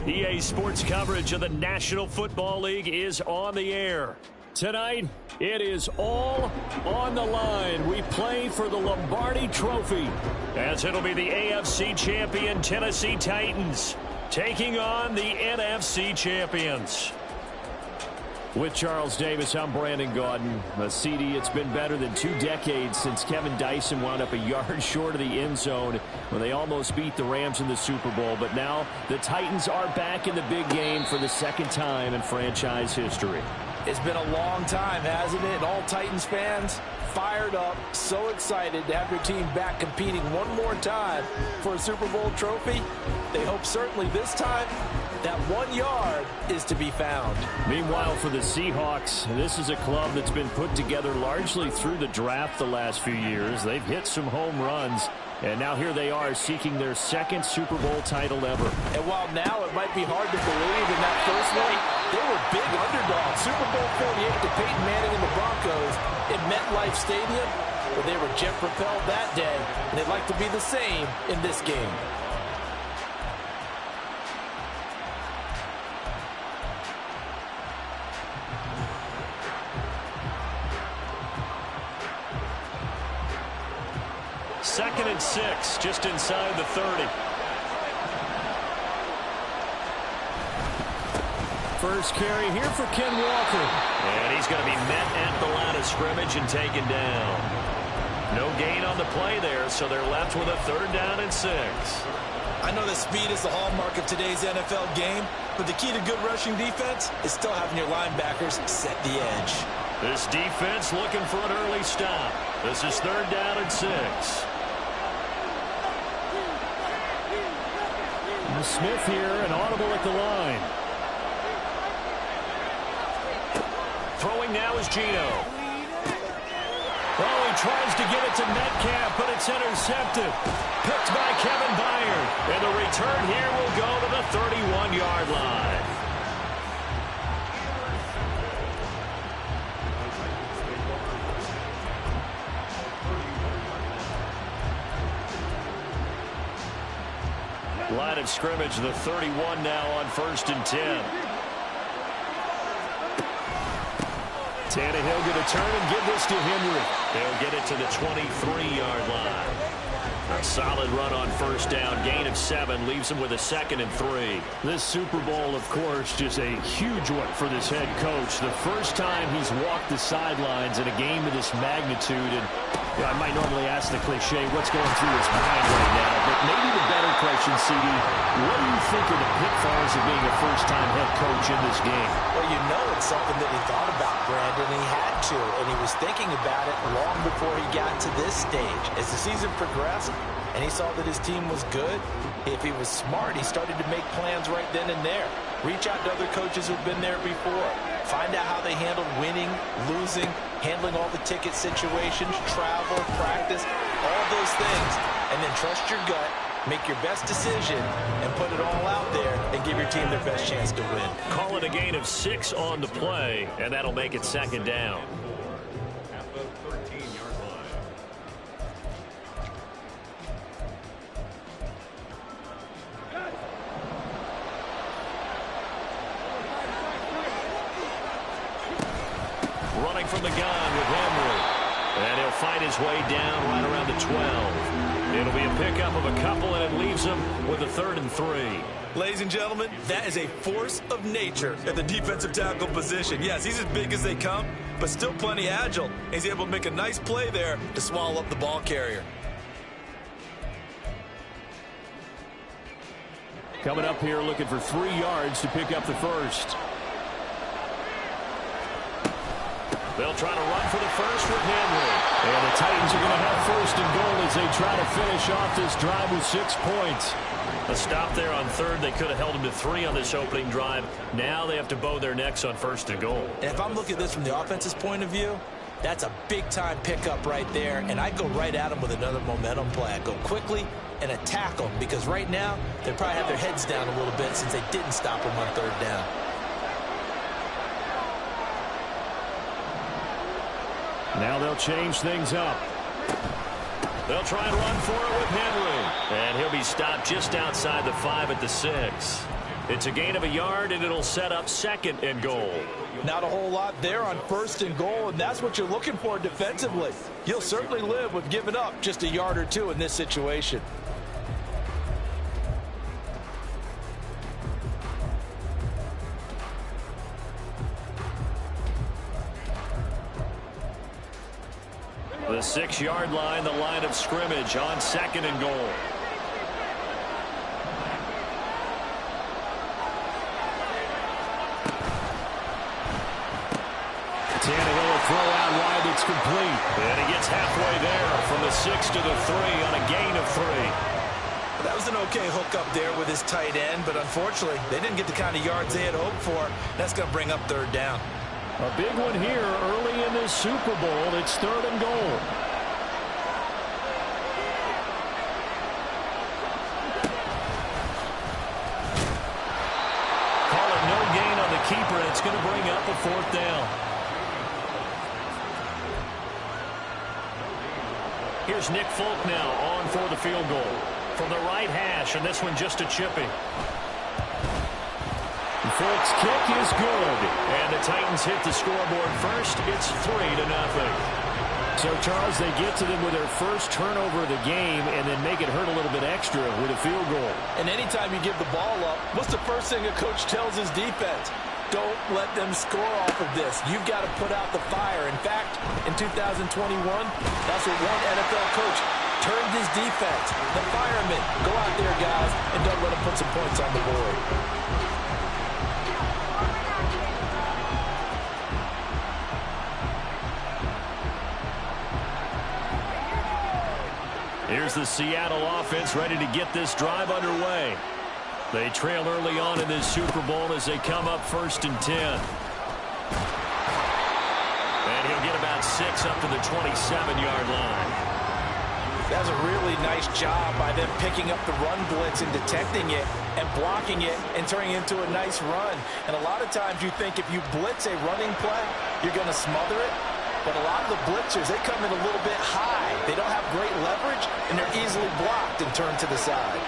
EA Sports coverage of the National Football League is on the air. Tonight, it is all on the line. We play for the Lombardi Trophy, as it'll be the AFC champion Tennessee Titans taking on the NFC champions. With Charles Davis, I'm Brandon Gaudin. CD, it's been better than 2 decades since Kevin Dyson wound up a yard short of the end zone when they almost beat the Rams in the Super Bowl. But now the Titans are back in the big game for the second time in franchise history. It's been a long time, hasn't it? And all Titans fans fired up, so excited to have their team back competing one more time for a Super Bowl trophy. They hope certainly this time that 1 yard is to be found. Meanwhile, for the Seahawks, this is a club that's been put together largely through the draft the last few years. They've hit some home runs, and now here they are seeking their second Super Bowl title ever. And while now it might be hard to believe in that first one, they were big underdogs. Super Bowl 48 to Peyton Manning and the Broncos in MetLife Stadium, where they were jet-propelled that day, and they'd like to be the same in this game. Second and 6, just inside the 30. First carry here for Ken Walker. And he's going to be met at the line of scrimmage and taken down. No gain on the play there, so they're left with a 3rd down and 6. I know that speed is the hallmark of today's NFL game, but the key to good rushing defense is still having your linebackers set the edge. This defense looking for an early stop. This is 3rd down and 6. Smith here, an audible at the line. Throwing now is Gino. Oh, he tries to get it to Metcalf, but it's intercepted. Picked by Kevin Byard. And the return here will go to the 31-yard line. Line of scrimmage, the 31 now on 1st and 10. Tannehill going to turn and give this to Henry. They'll get it to the 23-yard line. A solid run on 1st down. Gain of 7 leaves him with a 2nd and 3. This Super Bowl, of course, just a huge one for this head coach. The first time he's walked the sidelines in a game of this magnitude. And I might normally ask the cliche, what's going through his mind right now? But maybe the better question, CD, what do you think are the pitfalls of being a first-time head coach in this game? Well, you know it's something that he thought about, Brandon. He had to, and he was thinking about it long before he got to this stage. As the season progressed and he saw that his team was good, if he was smart, he started to make plans right then and there. Reach out to other coaches who've been there before. Find out how they handled winning, losing, handling all the ticket situations, travel, practice, all those things. And then trust your gut, make your best decision, and put it all out there and give your team their best chance to win. Call it a gain of 6 on the play, and that'll make it 2nd down. Running from the gun with Henry. And he'll fight his way down right around the 12. It'll be a pickup of a couple, and it leaves him with a 3rd and 3. Ladies and gentlemen, that is a force of nature at the defensive tackle position. Yes, he's as big as they come, but still plenty agile. He's able to make a nice play there to swallow up the ball carrier. Coming up here looking for 3 yards to pick up the 1st. They'll try to run for the 1st with Henry. And the Titans are going to have 1st and goal as they try to finish off this drive with 6 points. A stop there on 3rd. They could have held him to 3 on this opening drive. Now they have to bow their necks on 1st and goal. And if I'm looking at this from the offense's point of view, that's a big-time pickup right there. And I go right at them with another momentum play. I go quickly and attack them because right now they probably have their heads down a little bit since they didn't stop them on 3rd down. Now they'll change things up. They'll try and run for it with Henry. And he'll be stopped just outside the 5 at the 6. It's a gain of a yard, and it'll set up 2nd and goal. Not a whole lot there on 1st and goal, and that's what you're looking for defensively. You'll certainly live with giving up just a yard or two in this situation. The 6-yard line, the line of scrimmage on 2nd and goal. Tannehill will throw out wide. It's complete. And he gets halfway there from the 6 to the 3 on a gain of 3. That was an okay hook up there with his tight end, but unfortunately, they didn't get the kind of yards they had hoped for. That's going to bring up 3rd down. A big one here early in this Super Bowl. It's 3rd and goal. Call it no gain on the keeper. It's going to bring up a 4th down. Here's Nick Folk now on for the field goal. From the right hash, and this one just a chippy. Folk's kick is good, and the Titans hit the scoreboard first. It's 3-0. So, Charles, they get to them with their first turnover of the game and then make it hurt a little bit extra with a field goal. And anytime you give the ball up, what's the first thing a coach tells his defense? Don't let them score off of this. You've got to put out the fire. In fact, in 2021, that's what one NFL coach turned his defense. The firemen, go out there, guys, and don't let them put some points on the board. Here's the Seattle offense ready to get this drive underway. They trail early on in this Super Bowl as they come up 1st and 10. And he'll get about 6 up to the 27-yard line. That's a really nice job by them picking up the run blitz and detecting it and blocking it and turning it into a nice run. And a lot of times you think if you blitz a running play, you're going to smother it. But a lot of the blitzers, they come in a little bit high. They don't have great leverage, and they're easily blocked and turned to the side.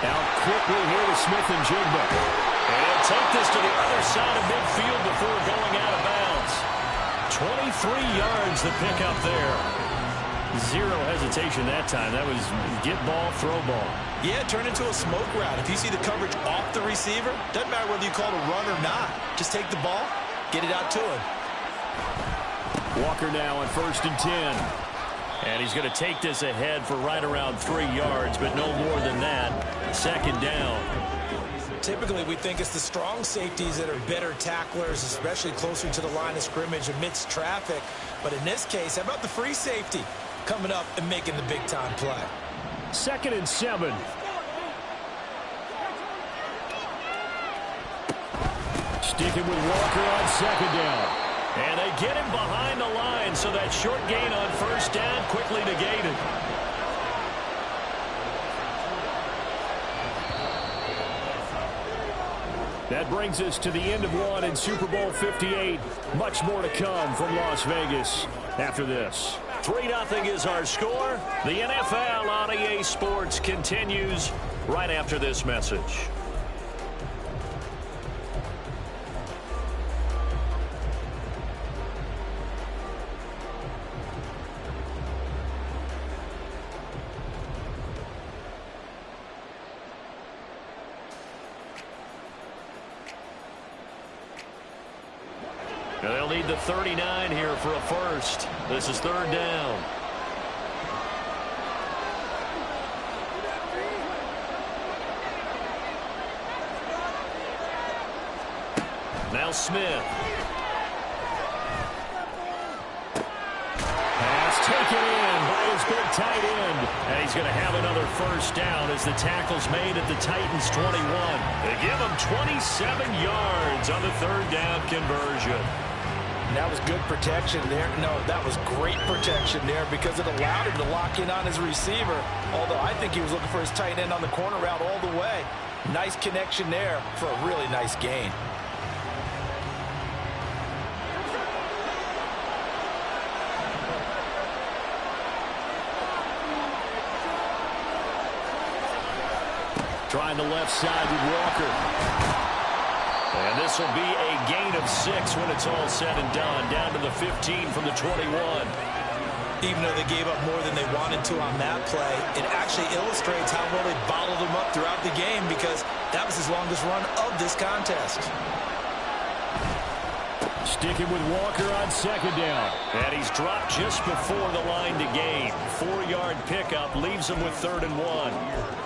Out quickly here to Smith and Jigba. And he'll take this to the other side of midfield before going out of bounds. 23 yards the pickup there. Zero hesitation that time. That was get ball, throw ball. Yeah, turn into a smoke route. If you see the coverage off the receiver, doesn't matter whether you call it a run or not. Just take the ball, get it out to him. Walker now on 1st and 10. And he's going to take this ahead for right around 3 yards, but no more than that. 2nd down. Typically, we think it's the strong safeties that are better tacklers, especially closer to the line of scrimmage amidst traffic. But in this case, how about the free safety coming up and making the big-time play? 2nd and 7. Sticking with Walker on 2nd down. And they get him behind the line, so that short gain on 1st down quickly negated. That brings us to the end of one in Super Bowl 58. Much more to come from Las Vegas after this. 3-0 is our score. The NFL on EA Sports continues right after this message. They'll need the 39 here for a first. This is 3rd down. Now Smith. Pass taken in by his big tight end. And he's going to have another 1st down as the tackle's made at the Titans' 21. They give him 27 yards on the 3rd down conversion. That was good protection there. No, that was great protection there because it allowed him to lock in on his receiver. Although I think he was looking for his tight end on the corner route all the way. Nice connection there for a really nice gain. Trying the left side with Walker. And this will be a gain of 6 when it's all said and done. Down to the 15 from the 21. Even though they gave up more than they wanted to on that play, it actually illustrates how well they bottled them up throughout the game because that was his longest run of this contest. Sticking with Walker on second down. And he's dropped just before the line to gain. 4-yard pickup leaves him with 3rd and 1.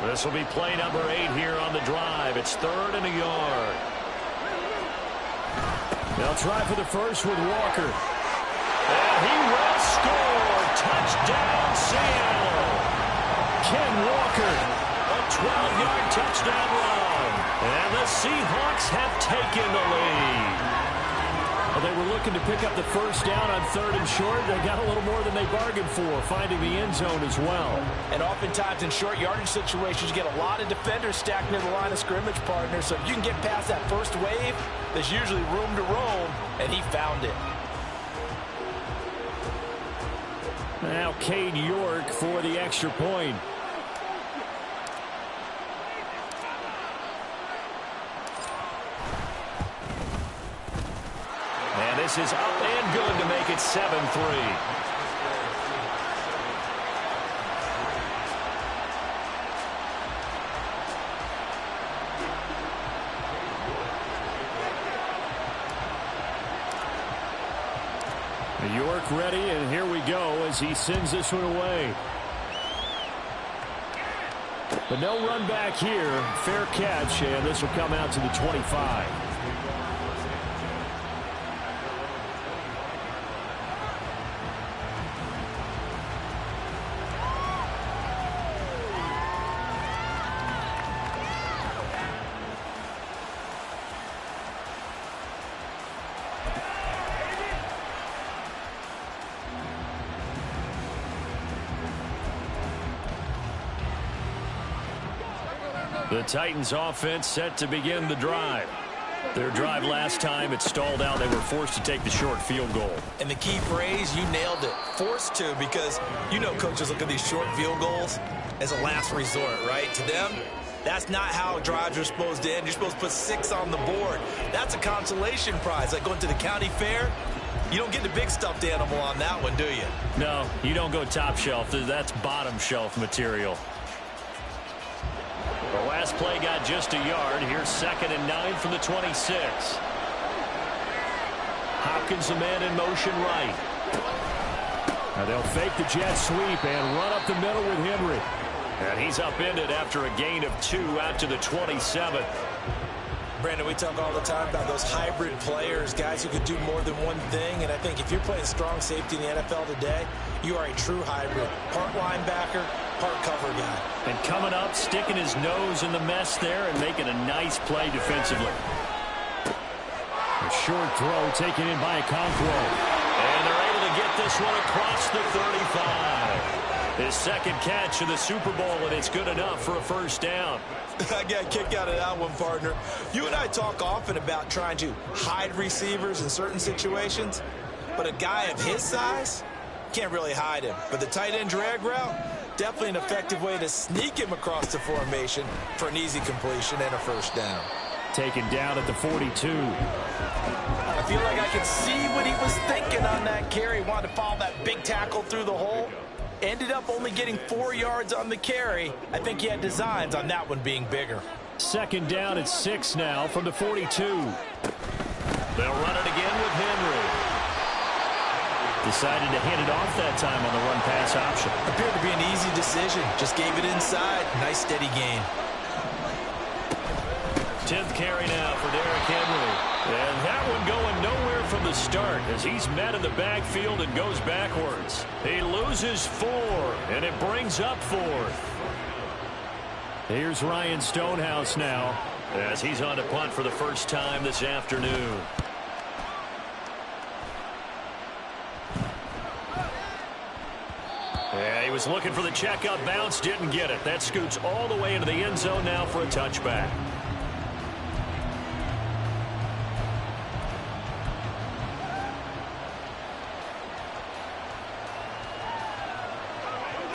This will be play number 8 here on the drive. It's 3rd and a yard. They'll try for the first with Walker. And he will score. Touchdown, Seattle. Ken Walker, a 12-yard touchdown run. And the Seahawks have taken the lead. Well, they were looking to pick up the first down on 3rd and short. They got a little more than they bargained for, finding the end zone as well. And oftentimes in short yardage situations, you get a lot of defenders stacked near the line of scrimmage, partner. So if you can get past that first wave, there's usually room to roam, and he found it. Now Cade York for the extra point. And this is up and good to make it 7-3. York ready, and here we go as he sends this one away. But no run back here. Fair catch, and this will come out to the 25. The Titans offense set to begin the drive. Their drive last time, it stalled out. They were forced to take the short field goal. And the key phrase, you nailed it, forced to, because you know coaches look at these short field goals as a last resort, right? To them, that's not how drives are supposed to end. You're supposed to put 6 on the board. That's a consolation prize. Like going to the county fair, you don't get the big stuffed animal on that one, do you? No, you don't go top shelf. That's bottom shelf material. The last play got just a yard. Here's 2nd and 9 from the 26. Hopkins, the man in motion right. Now they'll fake the jet sweep and run up the middle with Henry. And he's upended after a gain of 2 out to the 27. Brandon, we talk all the time about those hybrid players, guys who could do more than one thing. And I think if you're playing strong safety in the NFL today, you are a true hybrid. Part linebacker, part cover guy. And coming up, sticking his nose in the mess there and making a nice play defensively. A short throw taken in by Okonkwo. And they're able to get this one across the 35. His 2nd catch of the Super Bowl, and it's good enough for a first down. I got a kick out of that one, partner. You and I talk often about trying to hide receivers in certain situations, but a guy of his size can't really hide him. But the tight end drag route, definitely an effective way to sneak him across the formation for an easy completion and a first down. Taken down at the 42. I feel like I could see what he was thinking on that carry. Wanted to follow that big tackle through the hole. Ended up only getting 4 yards on the carry. I think he had designs on that one being bigger. 2nd down at 6 now from the 42. They'll run it again with Henry. Decided to hand it off that time on the run-pass option. Appeared to be an easy decision. Just gave it inside. Nice steady gain. 10th carry now for Derrick Henry. And that one going nowhere from the start as he's met in the backfield and goes backwards. He loses 4, and it brings up 4th. Here's Ryan Stonehouse now as he's on to punt for the first time this afternoon. Yeah, he was looking for the checkup bounce, didn't get it. That scoots all the way into the end zone now for a touchback.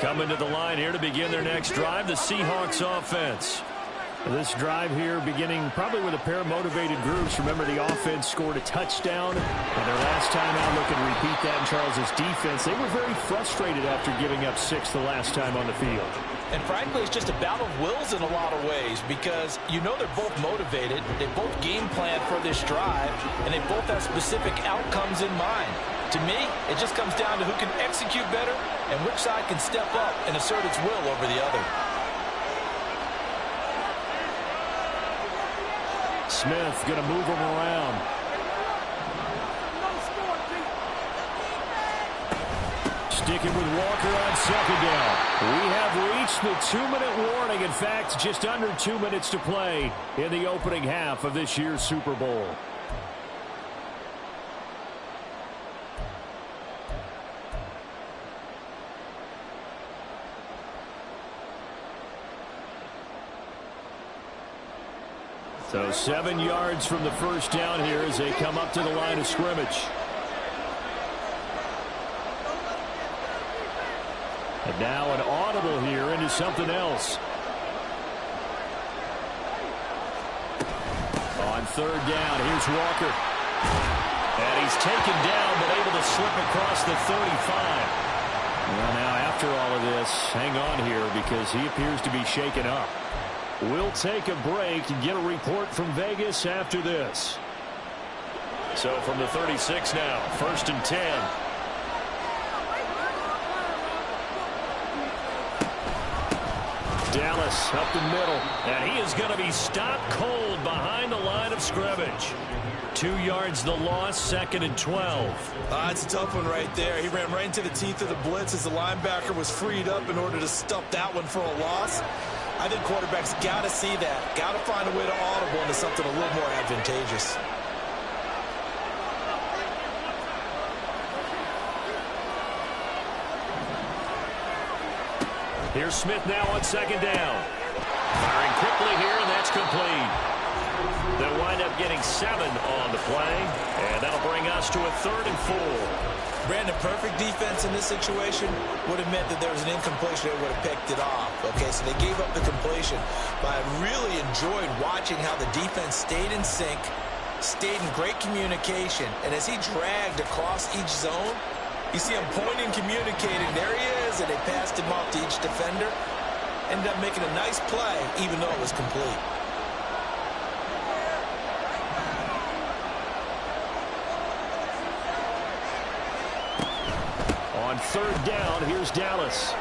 Coming to the line here to begin their next drive, the Seahawks offense. This drive here beginning probably with a pair of motivated groups. Remember, the offense scored a touchdown, and their last time out looking to repeat that in Charles' defense. They were very frustrated after giving up 6 the last time on the field. And frankly, it's just a battle of wills in a lot of ways because you know they're both motivated, they both game plan for this drive, and they both have specific outcomes in mind. To me, it just comes down to who can execute better and which side can step up and assert its will over the other. Smith going to move him around. Sticking with Walker on second down. We have reached the 2-minute warning. In fact, just under 2 minutes to play in the opening half of this year's Super Bowl. So 7 yards from the first down here as they come up to the line of scrimmage. And now an audible here into something else. On third down, here's Walker. And he's taken down but able to slip across the 35. Well, now after all of this, hang on here because he appears to be shaken up. We'll take a break and get a report from Vegas after this. So from the 36 now, 1st and 10. Dallas up the middle. And he is going to be stopped cold behind the line of scrimmage. 2 yards the loss, 2nd and 12. It's a tough one right there. He ran right into the teeth of the blitz as the linebacker was freed up in order to stuff that one for a loss. I think quarterbacks got to see that. Got to find a way to audible into something a little more advantageous. Here's Smith now on second down. Firing quickly here, and that's complete. They'll wind up getting 7 on the play, and that'll bring us to a 3rd and 4. Brandon, perfect defense in this situation would have meant that there was an incompletion that would have picked it off. Okay, so they gave up the completion, but I really enjoyed watching how the defense stayed in sync, stayed in great communication, and as he dragged across each zone, you see him pointing, communicating. There he is, and they passed him off to each defender. Ended up making a nice play, even though it was complete. On third down, here's Dallas.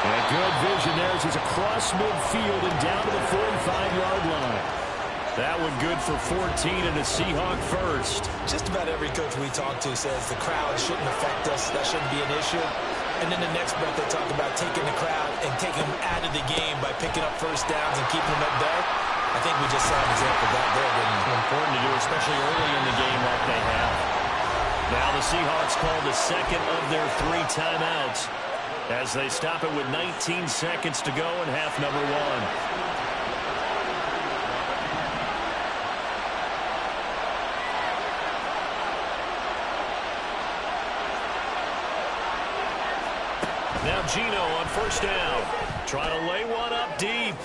And good vision there as he's across midfield and down to the 45-yard line. That one good for 14 and a Seahawk first. Just about every coach we talk to says the crowd shouldn't affect us. That shouldn't be an issue. And then the next breath they talk about taking the crowd and taking them out of the game by picking up first downs and keeping them at bay. I think we just saw an example of that there. Important to do, especially early in the game like they have. Now the Seahawks call the second of their 3 timeouts as they stop it with 19 seconds to go in half number 1. Now Gino on first down. Trying to lay one up deep.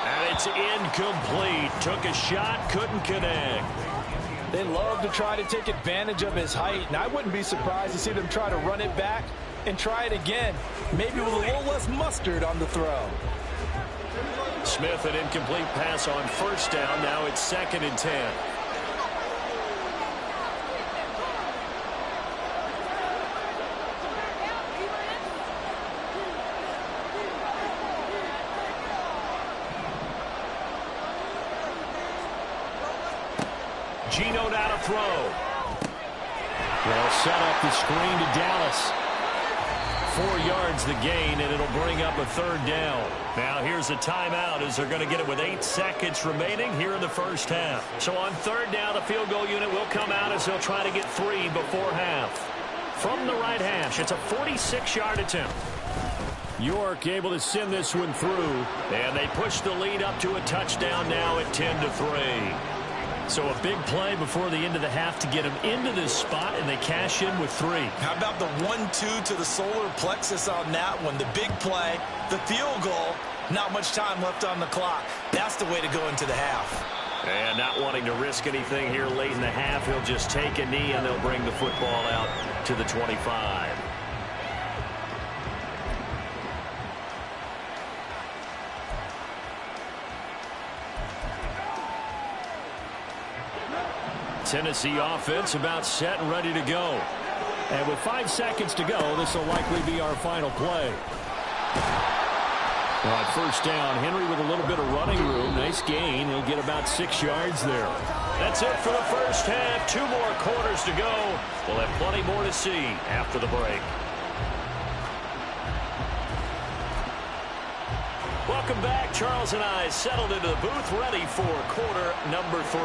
And it's incomplete. Took a shot, couldn't connect. They love to try to take advantage of his height, and I wouldn't be surprised to see them try to run it back and try it again, maybe with a little less mustard on the throw. Smith, an incomplete pass on first down. Now it's 2nd and 10. Gino now to throw. They'll set up the screen to Dallas. 4 yards the gain, and it'll bring up a 3rd down. Now here's a timeout as they're going to get it with 8 seconds remaining here in the first half. So on 3rd down, the field goal unit will come out as they'll try to get 3 before half. from the right hash. It's a 46-yard attempt. York able to send this one through, and they push the lead up to a touchdown now at 10-3. So a big play before the end of the half to get them into this spot, and they cash in with 3. How about the 1-2 to the solar plexus on that one? The big play, the field goal, not much time left on the clock. That's the way to go into the half. And not wanting to risk anything here late in the half, he'll just take a knee, and they'll bring the football out to the 25. Tennessee offense about set and ready to go. And with 5 seconds to go, this will likely be our final play. On first down, Henry with a little bit of running room. Nice gain. He'll get about 6 yards there. That's it for the first half. 2 more quarters to go. We'll have plenty more to see after the break. Welcome back. Charles and I settled into the booth, ready for quarter number 3.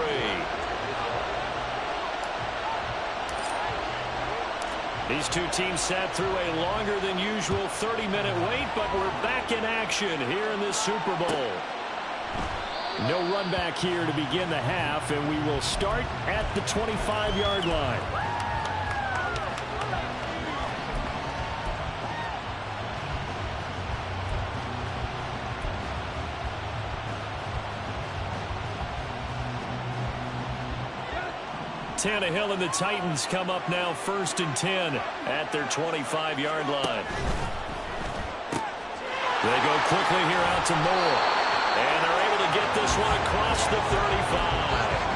These two teams sat through a longer than usual 30-minute wait, but we're back in action here in this Super Bowl. No run back here to begin the half, and we will start at the 25-yard line. Tannehill and the Titans come up now 1st and 10 at their 25-yard line. They go quickly here out to Moore. And they're able to get this one across the 35.